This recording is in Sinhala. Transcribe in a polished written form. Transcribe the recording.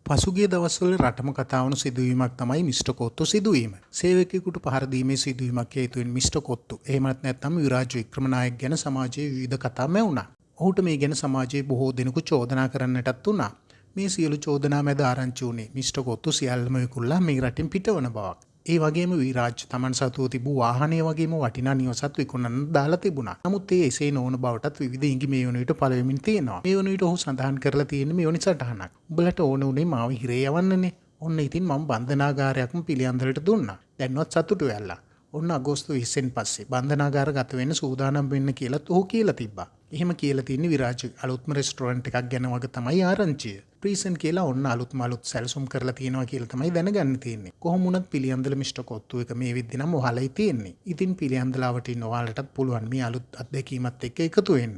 පසුගිය දවස්වල රටම කතා වුණු සිදුවීමක් තමයි මිස්ටර් කොත්තු සිදුවීම. සේවකයෙකුට පහර දීමේ සිදුවීමක් හේතුවෙන් මිස්ටර් කොත්තු එහෙමත් නැත්නම් විරාජ් වික්‍රමනායක ගැන සමාජයේ විවිධ කතා මැවුණා. ඔහුට මේ ගැන සමාජයේ බොහෝ දෙනෙකු චෝදනා කරන්නටත් වුණා. මේ සියලු චෝදනා මැද ආරංචි වුණේ මිස්ටර් කොත්තු සියල්ලම විකුණලා මේ රටින් පිටවන බවක්. ඒ වගේම විරාජ් තමන් සතුව තිබූ වාහනය වගේම වටිනා නිවසත් විකුණන්න දාලා තිබුණා. නමුත් ඒ එසේ නොවන බවටත් විවිධ ඉඟි මේ වුණට පළවෙමින් තියෙනවා. මේ වුණට ඔහු සඳහන් කරලා තියෙන්නේ මේ වුණි සටහනක්. උඹලට ඕන උනේ මාව හිරේ යවන්නනේ. ඔන්න ඉතින් මම බන්ධනාගාරයක්ම පිළියන්දලට දුන්නා. දැන්වත් සතුටු වෙලා. ඔන්න අගෝස්තු 20 පස්සේ බන්ධනාගාර ගත වෙන්න සූදානම් වෙන්න කියලාත් ඔහු කියලා තිබ්බා. එහෙම කියලා තින්නේ විරාජ් අලුත්ම රෙස්ටොරන්ට් එකක් ගැන වගේ තමයි ආරංචිය. ප්‍රීසන් කියලා ඔන්න අලුත්ම සැලසුම් කරලා තියෙනවා කියලා තමයි දැනගන්න තියෙන්නේ. කොහොම වුණත් පිළියන්දල මිස්ටර් කොත්තු එක මේ විදිහ නම් ඔයාලයි තියෙන්නේ. ඉතින් පිළියන්දලාවට ඉන්න ඔයාලටත් පුළුවන් මේ අලුත් අත්දැකීමත් එක්ක එකතු වෙන්න.